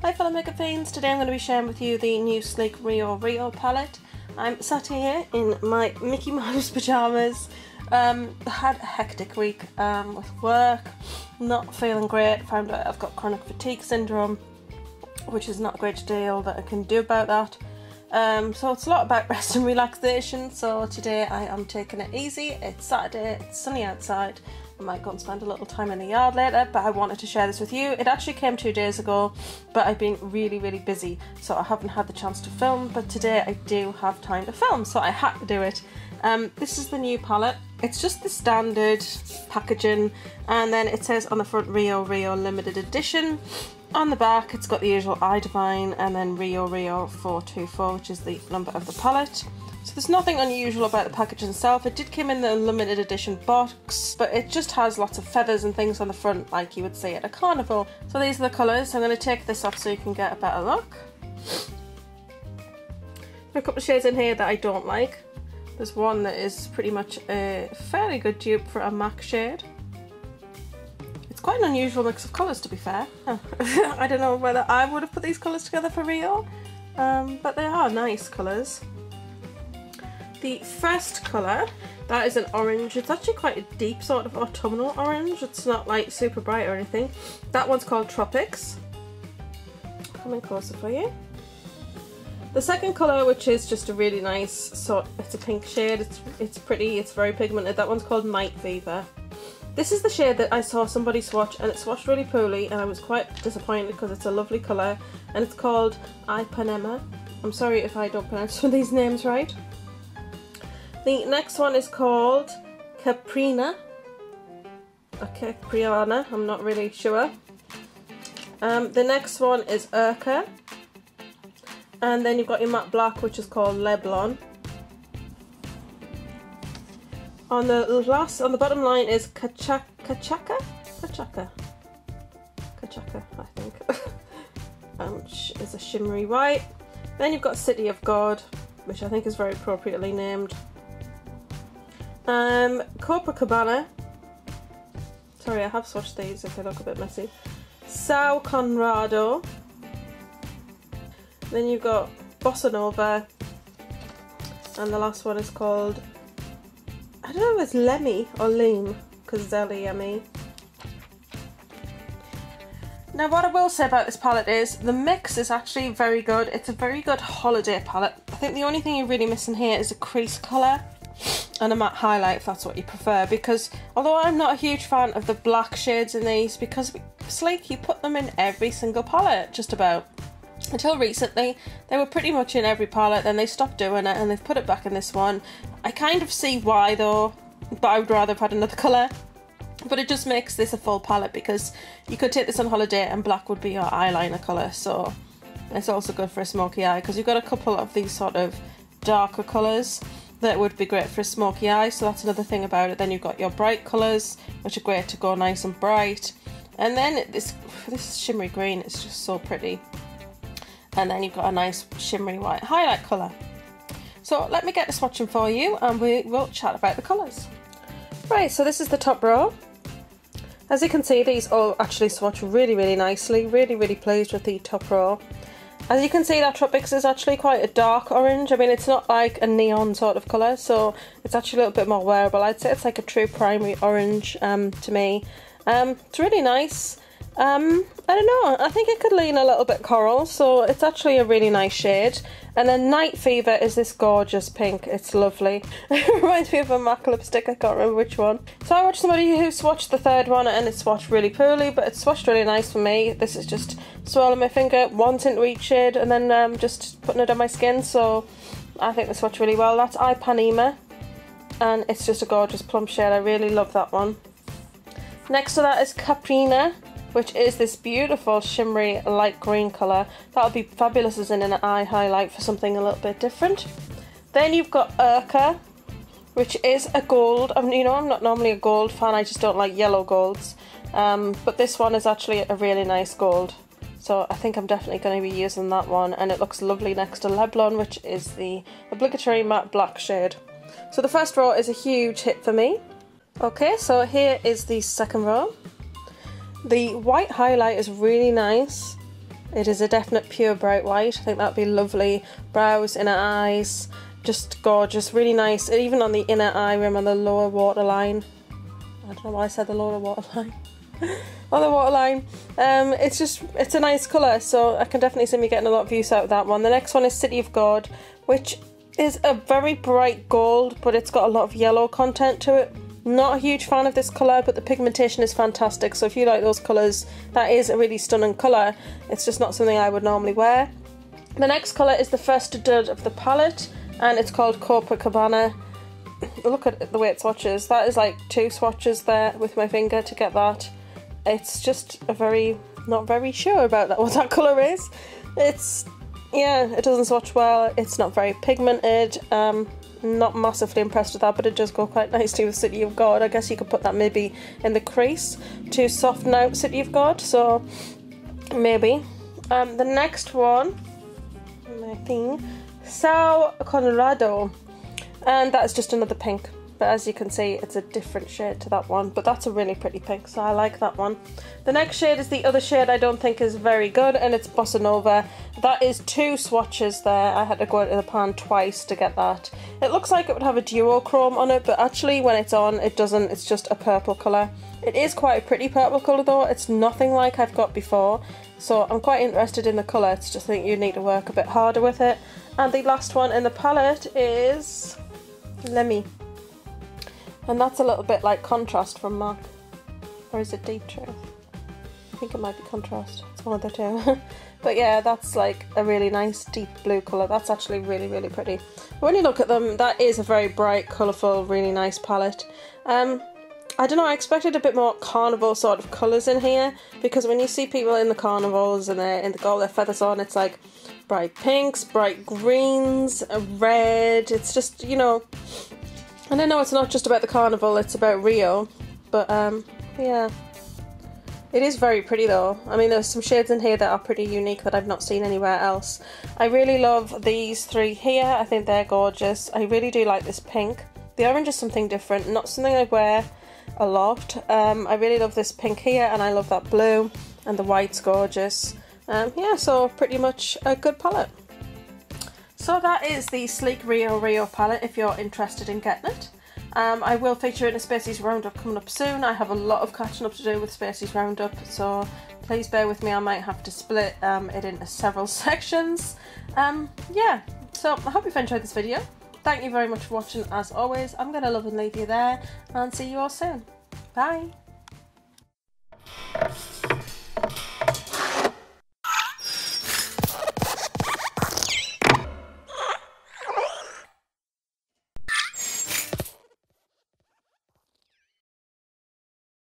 Hi fellow makeup fiends, today I'm going to be sharing with you the new Sleek Rio Rio palette. I'm sat here in my Mickey Mouse pyjamas. Had a hectic week with work, not feeling great, found out I've got chronic fatigue syndrome, which is not a great deal that I can do about that. So it's a lot about rest and relaxation, so today I am taking it easy. It's Saturday, it's sunny outside. I might go and spend a little time in the yard later, but I wanted to share this with you. It actually came 2 days ago, but I've been really busy, so I haven't had the chance to film, but today I do have time to film, so I had to do it. This is the new palette. It's just the standard packaging, and then it says on the front Rio Rio limited edition. On the back it's got the usual I Divine and then Rio Rio 424, which is the number of the palette. So there's nothing unusual about the package itself. It did come in the limited edition box, but it just has lots of feathers and things on the front like you would see at a carnival. So these are the colours. I'm going to take this off so you can get a better look. There are a couple of shades in here that I don't like. There's one that is pretty much a fairly good dupe for a MAC shade. It's quite an unusual mix of colours, to be fair. I don't know whether I would have put these colours together for Rio, but they are nice colours. The first colour, that is an orange. It's actually quite a deep sort of autumnal orange. It's not like super bright or anything. That one's called Tropics. Coming closer for you. The second colour, which is just a really nice sort, it's a pink shade, it's pretty, it's very pigmented. That one's called Night Fever. This is the shade that I saw somebody swatch, and it swatched really poorly, and I was quite disappointed because it's a lovely colour, and it's called Ipanema. I'm sorry if I don't pronounce some of these names right. The next one is called Caprina. Okay, Capriana, I'm not really sure. The next one is Urca. And then you've got your matte black, which is called Leblon. On the bottom line is Kachaka, I think. Which is a shimmery white. Then you've got City of God, which I think is very appropriately named. Copacabana. Sorry, I have swatched these if they look a bit messy. Sao Conrado. Then you've got Bossa Nova, and the last one is called, I don't know if it's Lemmy or Leem, because it's L-E-M-E. Now what I will say about this palette is the mix is actually very good. It's a very good holiday palette. I think the only thing you're really missing here is a crease colour and a matte highlight if that's what you prefer, because although I'm not a huge fan of the black shades in these, because Sleek, you put them in every single palette just about. Until recently, they were pretty much in every palette, then they stopped doing it and they've put it back in this one. I kind of see why though, but I would rather have had another colour. But it just makes this a full palette, because you could take this on holiday and black would be your eyeliner colour, so it's also good for a smoky eye, because you've got a couple of these sort of darker colours that would be great for a smoky eye, so that's another thing about it. Then you've got your bright colours, which are great to go nice and bright. And then this shimmery green is just so pretty. And then you've got a nice shimmery white highlight colour. So let me get the swatching for you and we will chat about the colours. Right, so this is the top row. As you can see, these all actually swatch really nicely. Really pleased with the top row. As you can see, that Tropics is actually quite a dark orange. I mean, it's not like a neon sort of colour, so it's actually a little bit more wearable. I'd say it's like a true primary orange to me. It's really nice. I don't know, I think it could lean a little bit coral, so it's actually a really nice shade. And then Night Fever is this gorgeous pink, it's lovely. It reminds me of a MAC lipstick, I can't remember which one. So I watched somebody who swatched the third one and it swatched really poorly, but it swatched really nice for me. This is just swirling my finger once into each shade and then just putting it on my skin, so I think they swatch really well. That's Ipanema, and it's just a gorgeous plum shade, I really love that one. Next to that is Caprina, which is this beautiful shimmery light green colour. That would be fabulous as in an eye highlight for something a little bit different. Then you've got Urca, which is a gold. You know, I'm not normally a gold fan, I just don't like yellow golds. But this one is actually a really nice gold. So I think I'm definitely going to be using that one, and it looks lovely next to Leblon, which is the obligatory matte black shade. So the first row is a huge hit for me. Okay, so here is the second row. The white highlight is really nice. It is a definite pure bright white. I think that would be lovely. Brows, inner eyes, just gorgeous, really nice. And even on the inner eye rim on the lower waterline. I don't know why I said the lower waterline. On the waterline. It's a nice colour, so I can definitely see me getting a lot of use out of that one. The next one is City of God, which is a very bright gold, but it's got a lot of yellow content to it. Not a huge fan of this colour, but the pigmentation is fantastic, so if you like those colours, that is a really stunning colour. It's just not something I would normally wear. The next colour is the first dud of the palette, and it's called Copacabana. Look at the way it swatches. That is like 2 swatches there with my finger to get that. It's just not very sure about that, what that colour is. Yeah, it doesn't swatch well, it's not very pigmented, not massively impressed with that, but it does go quite nicely with City of God. I guess you could put that maybe in the crease to soften out City of God, so maybe. The next one, I think, Sao Conrado, and that is just another pink. But as you can see, it's a different shade to that one, but that's a really pretty pink, so I like that one. The next shade is the other shade I don't think is very good, and it's Bossa Nova. That is 2 swatches there. I had to go into the pan twice to get that. It looks like it would have a duochrome on it, but actually when it's on, it doesn't. It's just a purple colour. It is quite a pretty purple colour though. It's nothing like I've got before, so I'm quite interested in the colour. It's just I think you need to work a bit harder with it. And the last one in the palette is Lemmy. And that's a little bit like Contrast from MAC. Or is it Deep Truth? I think it might be Contrast. It's one of the two. But yeah, that's like a really nice deep blue colour. That's actually really, really pretty. But when you look at them, that is a very bright, colourful, really nice palette. I don't know, I expected a bit more carnival sort of colours in here, because when you see people in the carnivals and they've got all their feathers on, it's like bright pinks, bright greens, red. It's just, you know, and I know it's not just about the carnival, it's about Rio, but yeah. It is very pretty though. I mean, there's some shades in here that are pretty unique that I've not seen anywhere else. I really love these 3 here. I think they're gorgeous. I really do like this pink. The orange is something different, not something I wear a lot. I really love this pink here, and I love that blue, and the white's gorgeous. Yeah, so pretty much a good palette. So that is the Sleek Rio Rio palette if you're interested in getting it. I will feature in a Spacies Roundup coming up soon. I have a lot of catching up to do with Spacies Roundup, so please bear with me. I might have to split it into several sections. Yeah, so I hope you've enjoyed this video. Thank you very much for watching as always. I'm going to love and leave you there, and see you all soon. Bye!